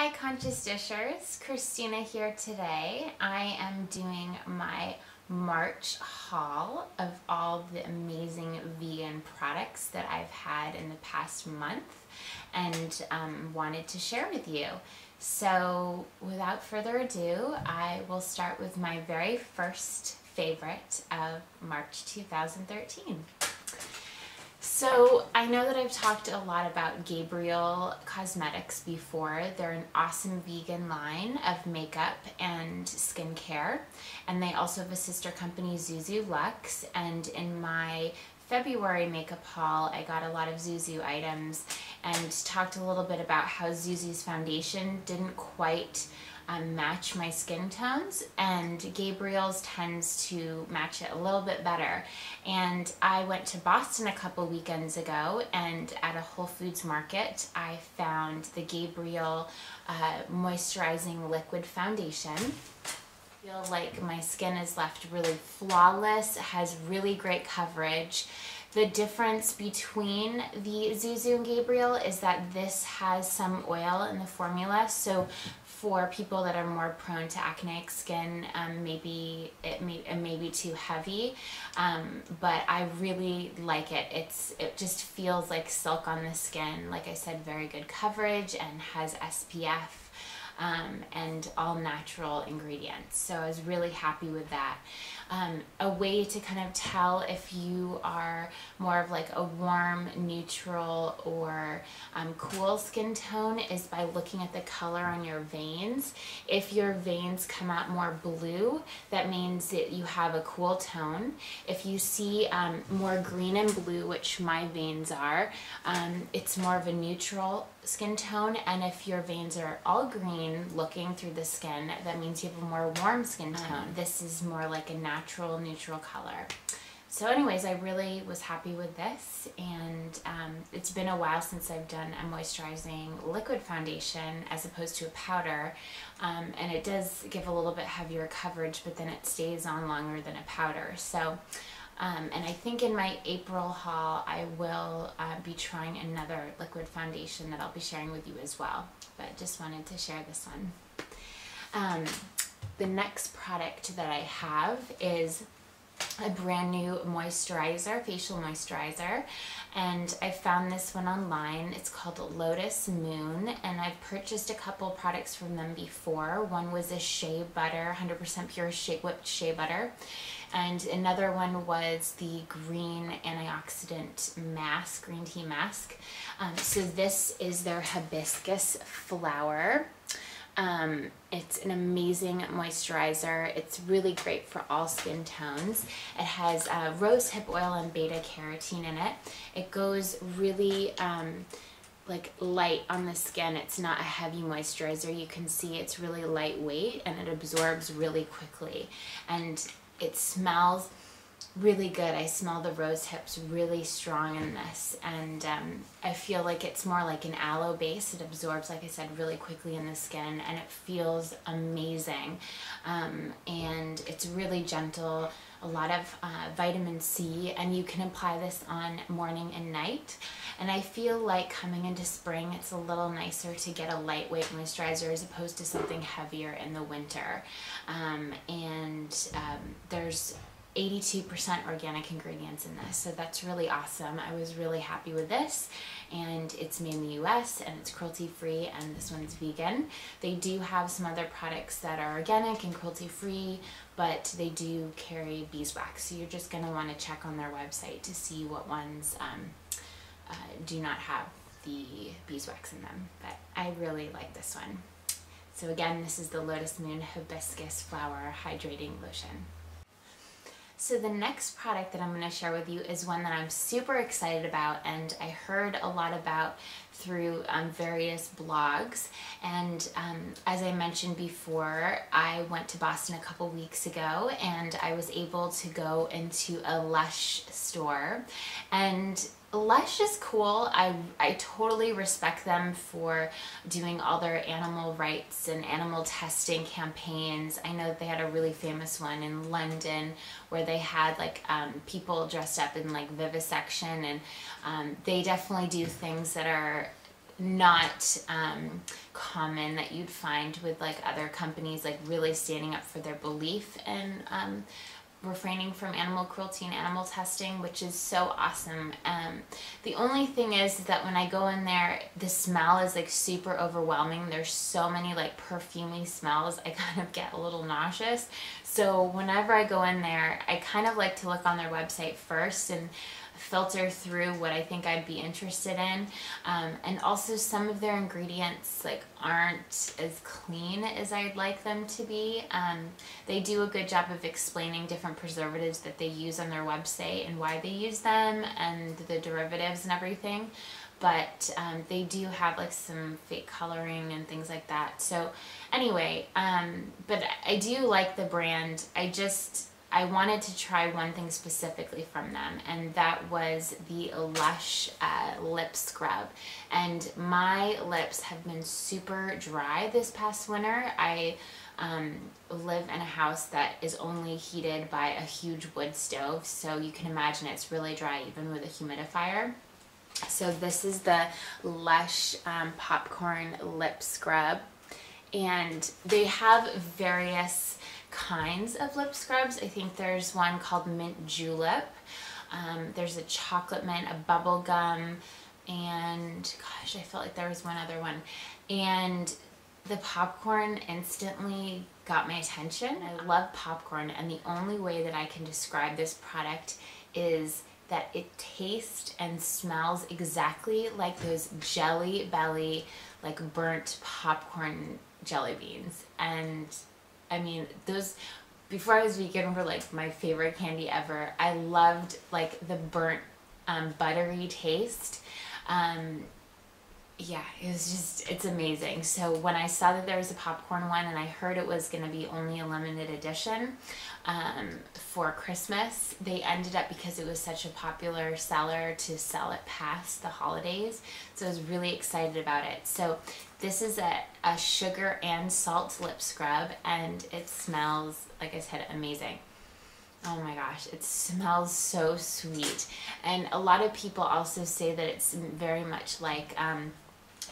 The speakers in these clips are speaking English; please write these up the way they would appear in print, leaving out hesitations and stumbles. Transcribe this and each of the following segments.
Hi Conscious Dishers, Christina here today. I am doing my March haul of all the amazing vegan products that I've had in the past month and wanted to share with you. So without further ado, I will start with my very first favorite of March 2013. So I know that I've talked a lot about Gabriel Cosmetics before. They're an awesome vegan line of makeup and skincare, and they also have a sister company, Zuzu Luxe. And in my February makeup haul, I got a lot of Zuzu items and talked a little bit about how Zuzu's foundation didn't quite match my skin tones, and Gabriel's tends to match it a little bit better. And I went to Boston a couple weekends ago, and at a Whole Foods market I found the Gabriel moisturizing liquid foundation. I feel like my skin is left really flawless. It has really great coverage. The difference between the Zuzu and Gabriel is that this has some oil in the formula, so for people that are more prone to acneic skin, maybe it may be too heavy, but I really like it. It just feels like silk on the skin. Like I said, very good coverage and has SPF. And all natural ingredients. So I was really happy with that. A way to kind of tell if you are more of like a warm, neutral, or cool skin tone is by looking at the color on your veins. If your veins come out more blue, that means that you have a cool tone. If you see more green and blue, which my veins are, it's more of a neutral skin tone. And if your veins are all green looking through the skin, that means you have a more warm skin tone. This is more like a natural neutral color. So anyways, I really was happy with this, and it's been a while since I've done a moisturizing liquid foundation as opposed to a powder, and it does give a little bit heavier coverage, but then it stays on longer than a powder. So and I think in my April haul I will be trying another liquid foundation that I'll be sharing with you as well, but just wanted to share this one. The next product that I have is a brand new moisturizer, facial moisturizer, and I found this one online. It's called Lotus Moon, and I've purchased a couple products from them before. One was a shea butter, 100% pure whipped shea butter, and another one was the green antioxidant mask, green tea mask. So this is their hibiscus flower. It's an amazing moisturizer. It's really great for all skin tones. It has rose hip oil and beta carotene in it. It goes really like light on the skin. It's not a heavy moisturizer. You can see it's really lightweight and it absorbs really quickly, and it smells really good. I smell the rose hips really strong in this, and I feel like it's more like an aloe base. It absorbs, like I said, really quickly in the skin, and it feels amazing. And it's really gentle, a lot of vitamin C, and you can apply this on morning and night. And I feel like coming into spring, it's a little nicer to get a lightweight moisturizer as opposed to something heavier in the winter. There's 82% organic ingredients in this, so that's really awesome. I was really happy with this, and it's made in the US, and it's cruelty free, and this one's vegan. They do have some other products that are organic and cruelty free, but they do carry beeswax, so you're just going to want to check on their website to see what ones do not have the beeswax in them. But I really like this one. So again, this is the Lotus Moon Hibiscus Flower Hydrating Lotion. So the next product that I'm going to share with you is one that I'm super excited about, and I heard a lot about through various blogs. And as I mentioned before, I went to Boston a couple weeks ago, and I was able to go into a Lush store, and Lush is cool. I totally respect them for doing all their animal rights and animal testing campaigns. I know that they had a really famous one in London where they had like people dressed up in like vivisection, and they definitely do things that are not common that you'd find with like other companies like really standing up for their belief and refraining from animal cruelty and animal testing, which is so awesome. The only thing is that when I go in there, the smell is like super overwhelming. There's so many like perfumey smells, I kind of get a little nauseous. So whenever I go in there, I kind of like to look on their website first and filter through what I think I'd be interested in. And also some of their ingredients like aren't as clean as I'd like them to be. They do a good job of explaining different preservatives that they use on their website and why they use them and the derivatives and everything. But they do have like some fake coloring and things like that. So anyway, but I do like the brand. I wanted to try one thing specifically from them, and that was the Lush lip scrub. And my lips have been super dry this past winter. I live in a house that is only heated by a huge wood stove, so you can imagine it's really dry even with a humidifier. So this is the Lush popcorn lip scrub, and they have various kinds of lip scrubs. I think there's one called Mint Julep. There's a chocolate mint, a bubble gum, and gosh, I felt like there was one other one. And the popcorn instantly got my attention. I love popcorn, and the only way that I can describe this product is that it tastes and smells exactly like those Jelly Belly, like burnt popcorn jelly beans. And I mean, those, before I was vegan, were like my favorite candy ever. I loved like the burnt buttery taste. Yeah, it was just, it's amazing. So when I saw that there was a popcorn one and I heard it was going to be only a limited edition for Christmas, they ended up, because it was such a popular seller, to sell it past the holidays. So I was really excited about it. So this is a sugar and salt lip scrub, and it smells, like I said, amazing. Oh my gosh, it smells so sweet. And a lot of people also say that it's very much like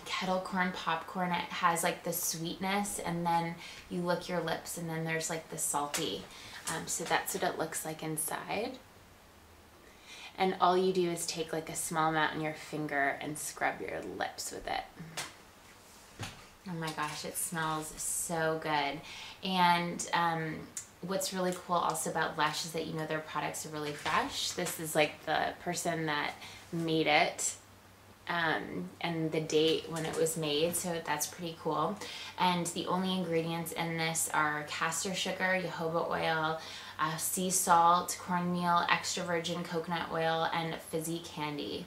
kettle corn popcorn. It has like the sweetness, and then you lick your lips and then there's like the salty. So that's what it looks like inside. And all you do is take like a small amount on your finger and scrub your lips with it. Oh my gosh, it smells so good. And what's really cool also about Lush is that, you know, their products are really fresh. This is like the person that made it and the date when it was made, so that's pretty cool. And the only ingredients in this are castor sugar, jojoba oil, sea salt, cornmeal, extra virgin coconut oil, and fizzy candy.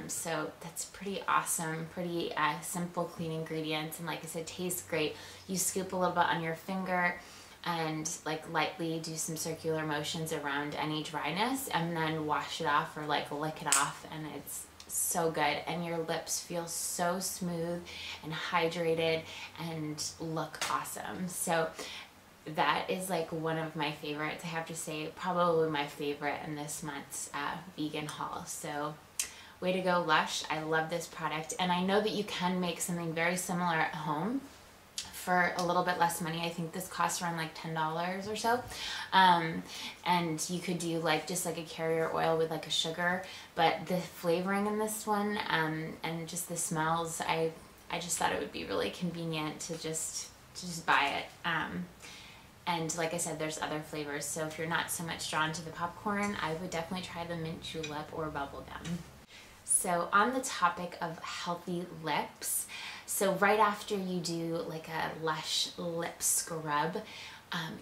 So that's pretty awesome, pretty simple, clean ingredients, and like I said, tastes great. You scoop a little bit on your finger and like lightly do some circular motions around any dryness, and then wash it off or like lick it off, and it's so good. And your lips feel so smooth and hydrated and look awesome. So that is like one of my favorites. I have to say, probably my favorite in this month's vegan haul. So way to go, Lush. I love this product, and I know that you can make something very similar at home for a little bit less money. I think this costs around like $10 or so. And you could do like just like a carrier oil with like a sugar, but the flavoring in this one and just the smells, I just thought it would be really convenient to just buy it. And like I said, there's other flavors, so if you're not so much drawn to the popcorn, I would definitely try the mint julep or bubblegum. So on the topic of healthy lips, so right after you do like a Lush lip scrub,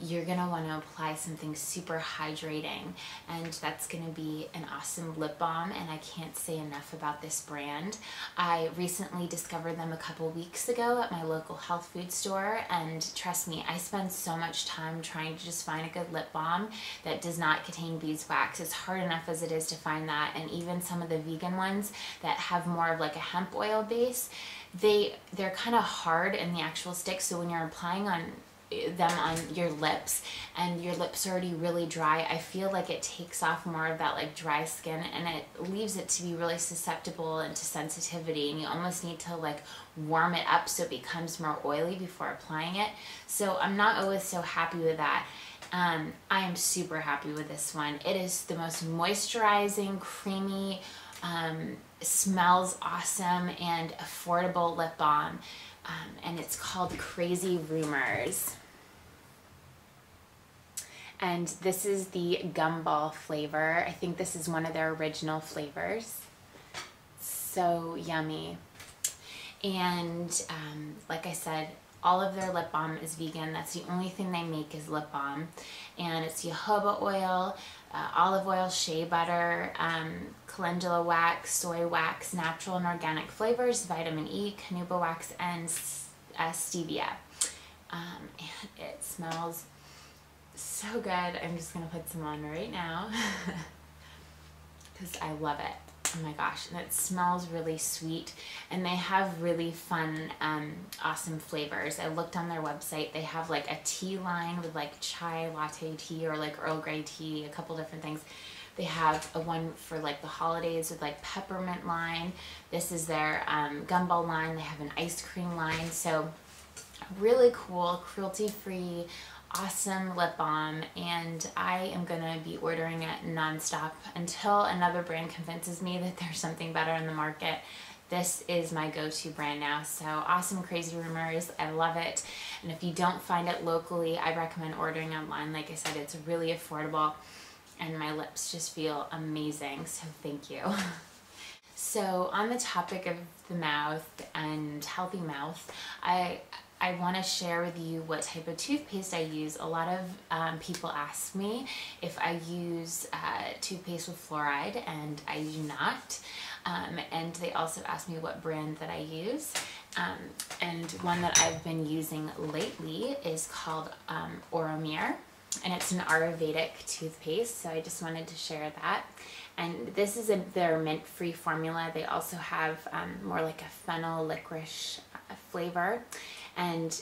you're going to want to apply something super hydrating, and that's going to be an awesome lip balm, and I can't say enough about this brand. I recently discovered them a couple weeks ago at my local health food store, and trust me, I spend so much time trying to just find a good lip balm that does not contain beeswax. It's hard enough as it is to find that, and even some of the vegan ones that have more of like a hemp oil base, they're kind of hard in the actual stick, so when you're applying on them on your lips and your lips are already really dry, I feel like it takes off more of that like dry skin, and it leaves it to be really susceptible and to sensitivity, and you almost need to like warm it up so it becomes more oily before applying it. So I'm not always so happy with that. I am super happy with this one. It is the most moisturizing, creamy, smells awesome and affordable lip balm. And it's called Crazy Rumors. And this is the gumball flavor. I think this is one of their original flavors. So yummy. And like I said, all of their lip balm is vegan. That's the only thing they make is lip balm. And it's jojoba oil, olive oil, shea butter, calendula wax, soy wax, natural and organic flavors, vitamin E, canuba wax, and stevia. And it smells so good. I'm just gonna put some on right now because I love it. Oh my gosh, and it smells really sweet, and they have really fun, awesome flavors. I looked on their website. They have like a tea line with like chai latte tea or like Earl Grey tea, a couple different things. They have a one for like the holidays with like peppermint line. This is their gumball line. They have an ice cream line. So really cool, cruelty-free, awesome lip balm, and I am gonna be ordering it nonstop until another brand convinces me that there's something better in the market. This is my go-to brand now. So awesome, Crazy Rumors. I love it. And if you don't find it locally, I recommend ordering online. Like I said, it's really affordable, and my lips just feel amazing. So thank you. So on the topic of the mouth and healthy mouth, I want to share with you what type of toothpaste I use. A lot of people ask me if I use toothpaste with fluoride, and I do not. And they also ask me what brand that I use. And one that I've been using lately is called Oromir, and it's an Ayurvedic toothpaste, so I just wanted to share that. And this is their mint-free formula. They also have more like a fennel licorice flavor. And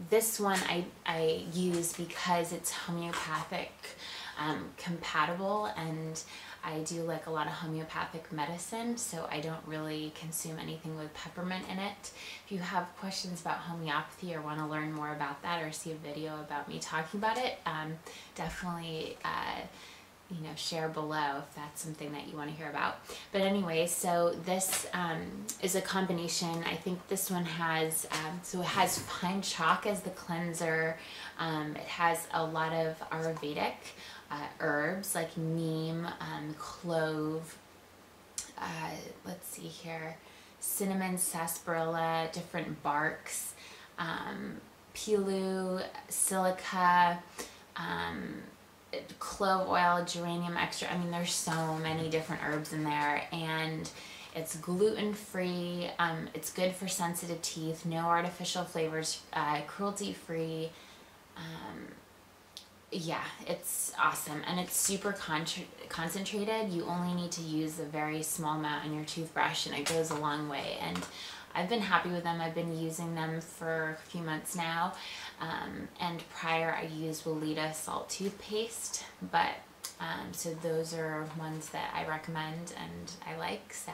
this one I use because it's homeopathic compatible, and I do like a lot of homeopathic medicine, so I don't really consume anything with peppermint in it. If you have questions about homeopathy or want to learn more about that or see a video about me talking about it, definitely share below if that's something that you want to hear about. But anyway, so this is a combination. I think this one has, so it has pine chalk as the cleanser. It has a lot of Ayurvedic herbs like neem, clove, let's see here, cinnamon, sarsaparilla, different barks, pilu, silica, clove oil, geranium extract. I mean, there's so many different herbs in there, and it's gluten-free. It's good for sensitive teeth, no artificial flavors, cruelty-free. Yeah, it's awesome, and it's super concentrated. You only need to use a very small amount in your toothbrush, and it goes a long way. And I've been happy with them. I've been using them for a few months now. And prior I used Weleda salt toothpaste, but so those are ones that I recommend and I like. So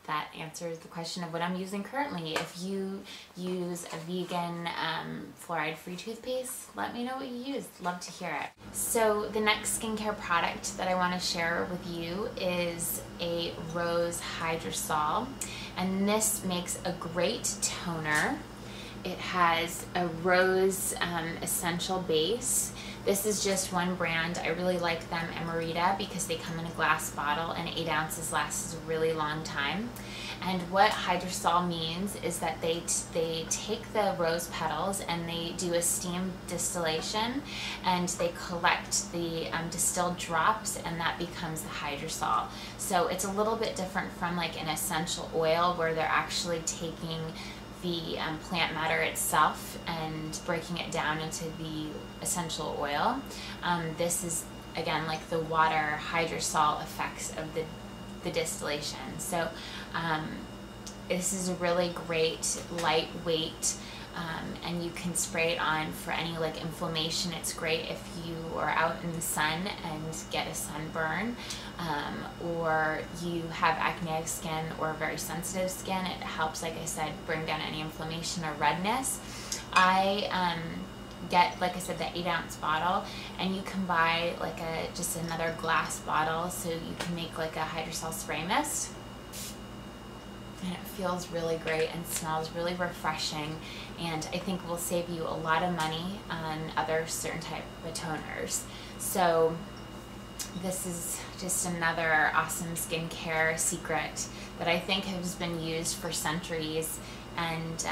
that answers the question of what I'm using currently. If you use a vegan fluoride-free toothpaste, let me know what you use. Love to hear it. So the next skincare product that I want to share with you is a rose hydrosol, and this makes a great toner. It has a rose essential base. This is just one brand. I really like them, Emerita, because they come in a glass bottle and 8 ounces lasts a really long time. And what hydrosol means is that they take the rose petals and they do a steam distillation, and they collect the distilled drops, and that becomes the hydrosol. So it's a little bit different from like an essential oil where they're actually taking the plant matter itself and breaking it down into the essential oil. This is, again, like the water hydrosol effects of the distillation. So this is a really great, lightweight, and you can spray it on for any like inflammation. It's great if you are out in the sun and get a sunburn, or you have acneic skin or very sensitive skin. It helps, like I said, bring down any inflammation or redness. I get, like I said, the 8-ounce bottle, and you can buy like just another glass bottle, so you can make like a hydrosol spray mist. And it feels really great and smells really refreshing, and I think will save you a lot of money on other certain type of toners. So this is just another awesome skincare secret that I think has been used for centuries, and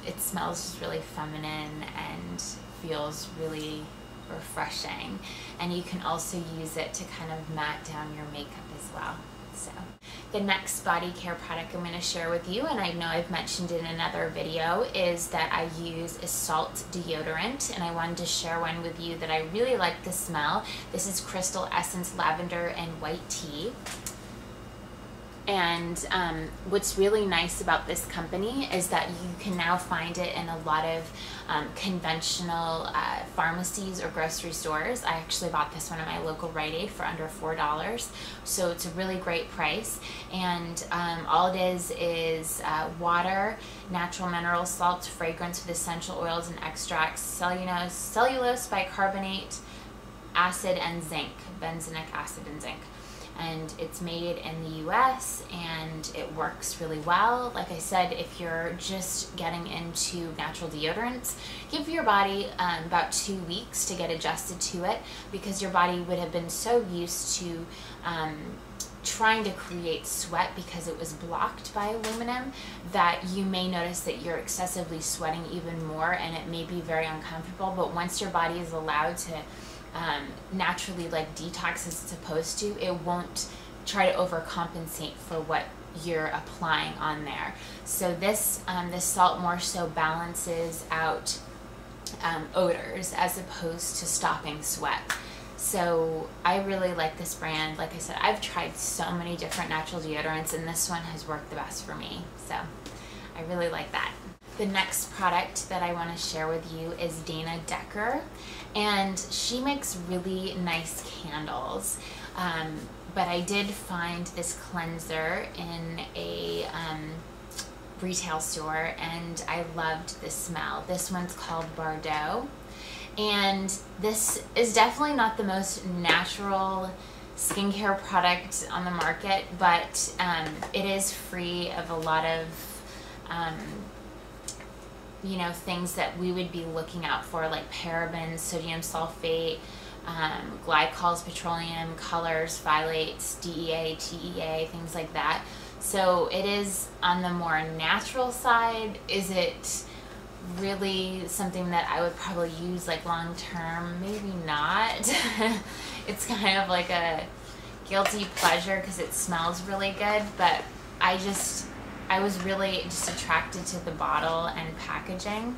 it smells just really feminine and feels really refreshing. And you can also use it to kind of matte down your makeup as well. So the next body care product I'm going to share with you, and I know I've mentioned in another video, is that I use a salt deodorant, and I wanted to share one with you that I really like the smell. This is Crystal Essence Lavender and White Tea. And what's really nice about this company is that you can now find it in a lot of conventional pharmacies or grocery stores. I actually bought this one at my local Rite Aid for under $4, so it's a really great price. And all it is water, natural mineral salts, fragrance with essential oils and extracts, cellulose, bicarbonate, acid, and zinc, benzenic acid and zinc. And it's made in the US, and it works really well. Like I said, if you're just getting into natural deodorants, give your body about 2 weeks to get adjusted to it, because your body would have been so used to trying to create sweat because it was blocked by aluminum, that you may notice that you're excessively sweating even more, and it may be very uncomfortable. But once your body is allowed to naturally like detox as it's supposed to, it won't try to overcompensate for what you're applying on there. So this salt more so balances out odors as opposed to stopping sweat. So I really like this brand. Like I said, I've tried so many different natural deodorants, and this one has worked the best for me. So I really like that. The next product that I want to share with you is Dana Decker, and she makes really nice candles. But I did find this cleanser in a retail store, and I loved the smell. This one's called Bordeaux, and this is definitely not the most natural skincare product on the market, but it is free of a lot of you know, things that we would be looking out for, like parabens, sodium sulfate, glycols, petroleum, colors, phthalates, DEA, TEA, things like that. So it is on the more natural side. Is it really something that I would probably use like long term? Maybe not. It's kind of like a guilty pleasure because it smells really good, but I was really just attracted to the bottle and packaging,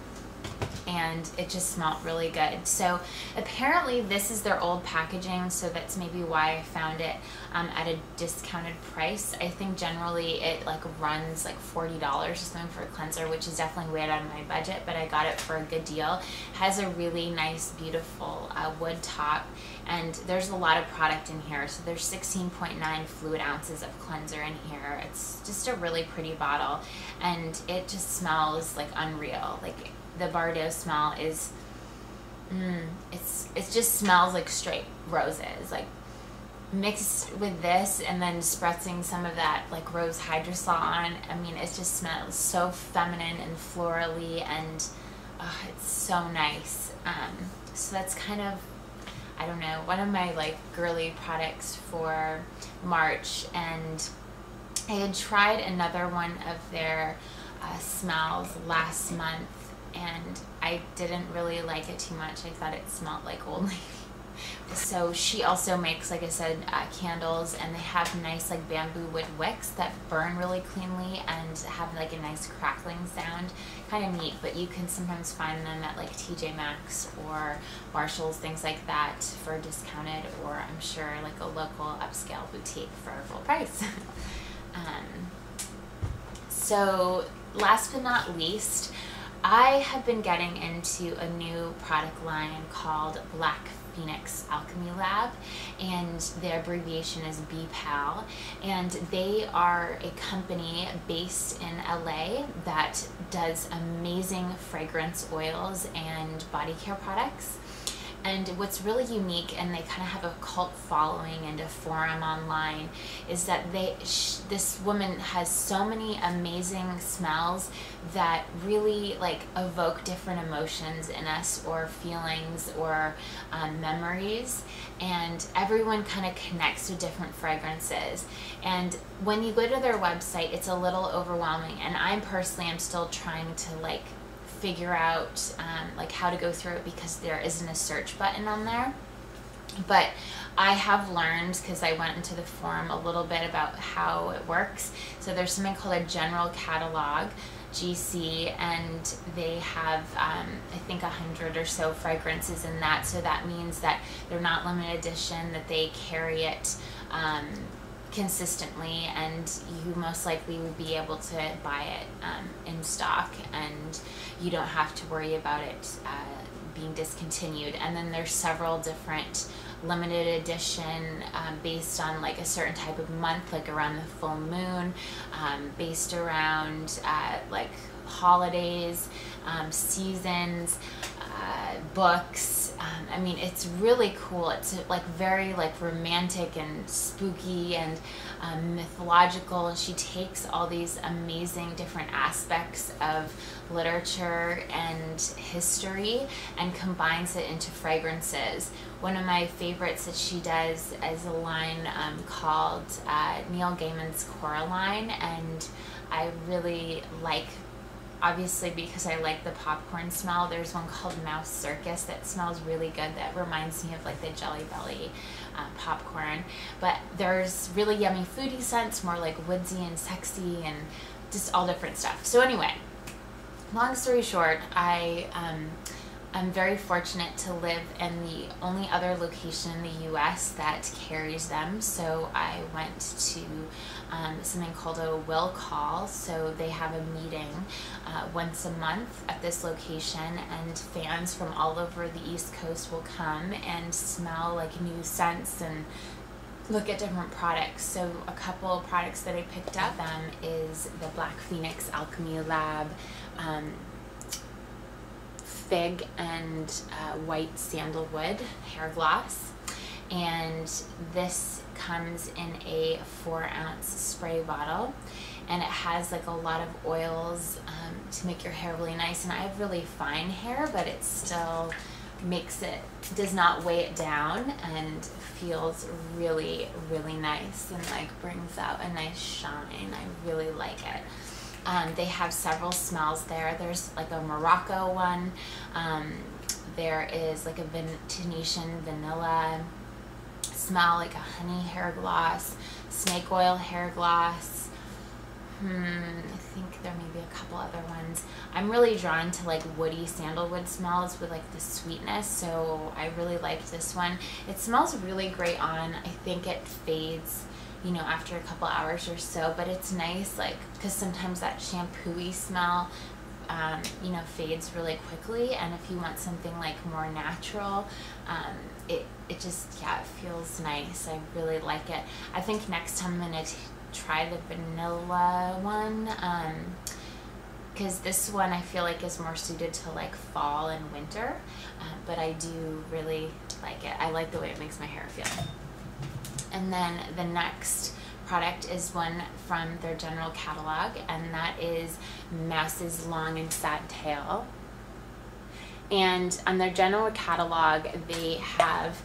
and it just smelled really good. So apparently this is their old packaging, so that's maybe why I found it at a discounted price. I think generally it like runs like $40 or something for a cleanser, which is definitely way out of my budget, but I got it for a good deal. It has a really nice, beautiful wood top, and there's a lot of product in here. So there's 16.9 fluid ounces of cleanser in here. It's just a really pretty bottle, and it just smells like unreal. Like the Bordeaux smell is, it just smells like straight roses. Like mixed with this and then spritzing some of that like rose hydrosol on, I mean, it just smells so feminine and florally, and it's so nice. So that's kind of, I don't know, one of my like girly products for March. And I had tried another one of their smells last month, and I didn't really like it too much. I thought it smelled like Old Navy. So she also makes, like I said, candles, and they have nice like bamboo wood wicks that burn really cleanly and have like a nice crackling sound. Kind of neat, but you can sometimes find them at like TJ Maxx or Marshall's, things like that, for discounted, or I'm sure like a local upscale boutique for full price. So last but not least, I have been getting into a new product line called Black Phoenix Alchemy Lab, and the abbreviation is Bepal, and they are a company based in LA that does amazing fragrance oils and body care products. And what's really unique, and they kind of have a cult following and a forum online, is that this woman has so many amazing smells that really like evoke different emotions in us, or feelings, or memories, and everyone kind of connects to different fragrances. And when you go to their website, it's a little overwhelming, and I personally am still trying to like figure out like how to go through it, because there isn't a search button on there. But I have learned, because I went into the forum, a little bit about how it works. So there's something called a general catalog, GC, and they have I think 100 or so fragrances in that. So that means that they're not limited edition, that they carry it consistently, and you most likely would be able to buy it in stock, and you don't have to worry about it being discontinued. And then there's several different limited edition based on like a certain type of month, like around the full moon, based around like holidays, seasons, books. I mean, it's really cool. It's like very like romantic and spooky and mythological, and she takes all these amazing different aspects of literature and history and combines it into fragrances. One of my favorites that she does is a line called Neil Gaiman's Coraline, and I really like, obviously because I like the popcorn smell, there's one called Mouse Circus that smells really good, that reminds me of like the Jelly Belly popcorn. But there's really yummy foodie scents, more like woodsy and sexy, and just all different stuff. So anyway, long story short, I'm very fortunate to live in the only other location in the US that carries them. So I went to something called a will call. So they have a meeting once a month at this location, and fans from all over the East Coast will come and smell like new scents and look at different products. So a couple of products that I picked up is the Black Phoenix Alchemy Lab Fig and White Sandalwood hair gloss, and this comes in a 4-ounce spray bottle, and it has like a lot of oils to make your hair really nice. And I have really fine hair, but it still makes it, does not weigh it down, and feels really, really nice, and like brings out a nice shine. I really like it. They have several smells there. There's like a Morocco one. There is like a Tunisian vanilla smell, like a honey hair gloss, snake oil hair gloss. I think there may be a couple other ones. I'm really drawn to like woody sandalwood smells with like the sweetness, so I really like this one. It smells really great on. I think it fades, you know, after a couple hours or so, but it's nice, like, because sometimes that shampoo-y smell, you know, fades really quickly, and if you want something like more natural, it just, yeah, it feels nice. I really like it. I think next time I'm gonna try the vanilla one, because this one I feel like is more suited to like fall and winter, but I do really like it. I like the way it makes my hair feel. And then the next product is one from their general catalog, and that is Mouse's Long and Sad Tail. And on their general catalog, they have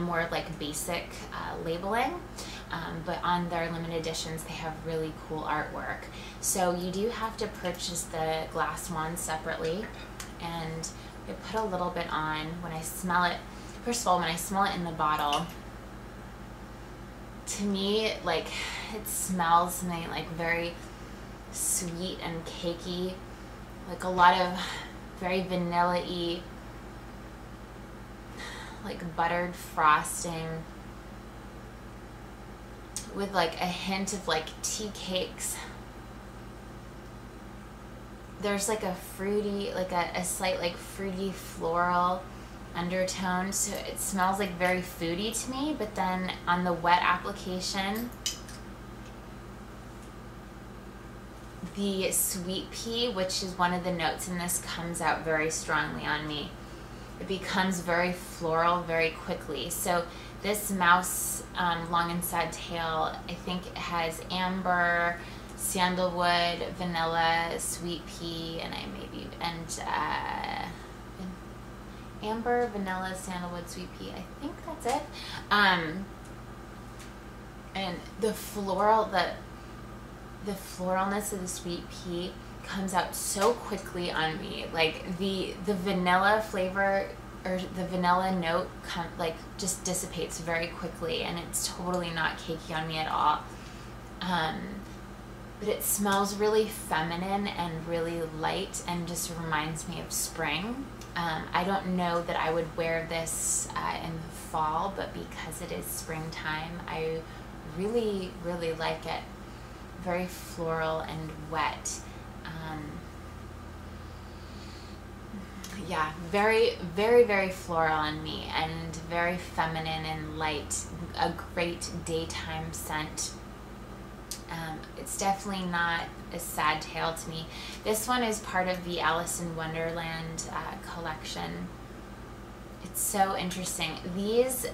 more like basic labeling, but on their limited editions, they have really cool artwork. So you do have to purchase the glass one separately, and I put a little bit on. When I smell it, first of all, when I smell it in the bottle, to me, like, it smells something like very sweet and cakey, like a lot of very vanilla-y, like buttered frosting with like a hint of like tea cakes. there's like a fruity, like a slight like fruity floral undertone, so it smells like very foody to me. But then on the wet application, the sweet pea, which is one of the notes in this, comes out very strongly on me. It becomes very floral very quickly. So this mouse long and sad tail, I think it has amber, sandalwood, vanilla, sweet pea, and amber, vanilla, sandalwood, sweet pea. I think that's it. And the floralness of the sweet pea comes out so quickly on me. Like the vanilla flavor or the vanilla note just dissipates very quickly, and it's totally not cakey on me at all. But it smells really feminine and really light and just reminds me of spring. I don't know that I would wear this in the fall, but because it is springtime, I really, really like it. Very floral and wet. Yeah, very, very, very floral on me, and very feminine and light. A great daytime scent. It's definitely not a sad tale to me. This one is part of the Alice in Wonderland collection. It's so interesting. These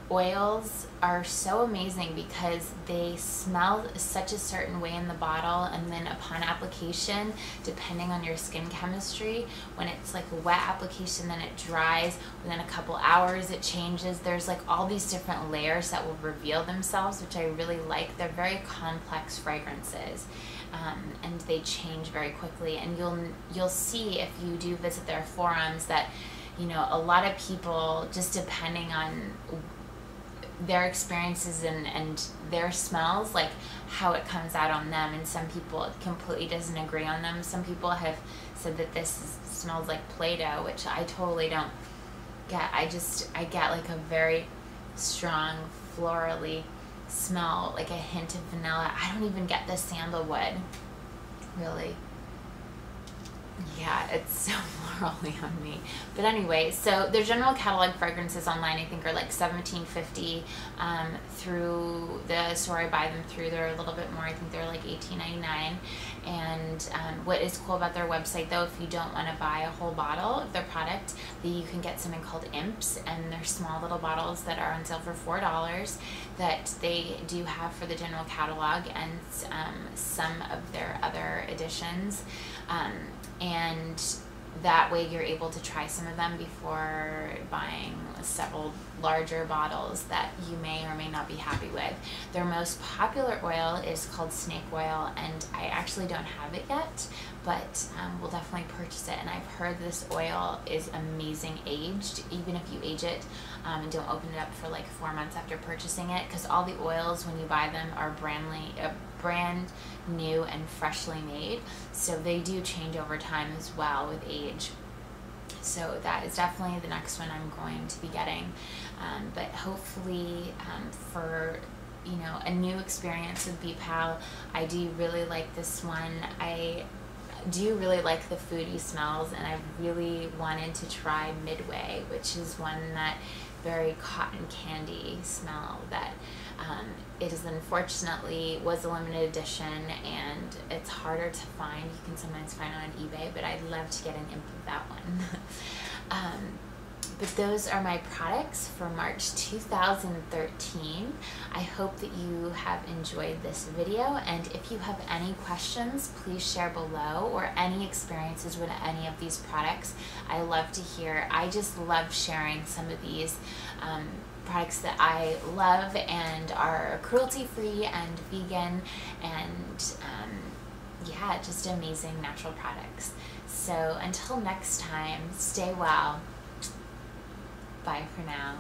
oils are so amazing because they smell such a certain way in the bottle, and then upon application, depending on your skin chemistry, when it's like a wet application, then it dries, within a couple hours it changes. There's like all these different layers that will reveal themselves, which I really like. They're very complex fragrances, and they change very quickly, and you'll see if you do visit their forums that, you know, a lot of people, just depending on their experiences and their smells, like how it comes out on them, and some people it completely doesn't agree on them. Some people have said that this smells like Play-Doh, which I totally don't get. I get like a very strong florally smell, like a hint of vanilla. I don't even get the sandalwood, really. Yeah, it's so florally on me. But anyway, so their general catalog fragrances online, I think, are like $17.50. Through the store I buy them through, they're a little bit more. I think they're like $18.99. And what is cool about their website, though, if you don't want to buy a whole bottle of their product, you can get something called Imps, and they're small little bottles that are on sale for $4 that they do have for the general catalog and some of their other editions. And that way you're able to try some of them before buying several larger bottles that you may or may not be happy with. Their most popular oil is called snake oil, and I actually don't have it yet, but we'll definitely purchase it. And I've heard this oil is amazing aged, even if you age it and don't open it up for like 4 months after purchasing it, because all the oils when you buy them are brand new and freshly made, so they do change over time as well with age. So that is definitely the next one I'm going to be getting, but hopefully for, you know, a new experience with Bepal. I do really like this one. I do really like the foodie smells, and I've really wanted to try Midway, which is one that very cotton candy smell that it is unfortunately was a limited edition, and it's harder to find. You can sometimes find it on eBay, but I'd love to get an imp of that one. But those are my products for March 2013. I hope that you have enjoyed this video, and if you have any questions, please share below, or any experiences with any of these products. I love to hear. I just love sharing some of these products that I love and are cruelty-free and vegan, and yeah, just amazing natural products. So until next time, stay well. Bye for now.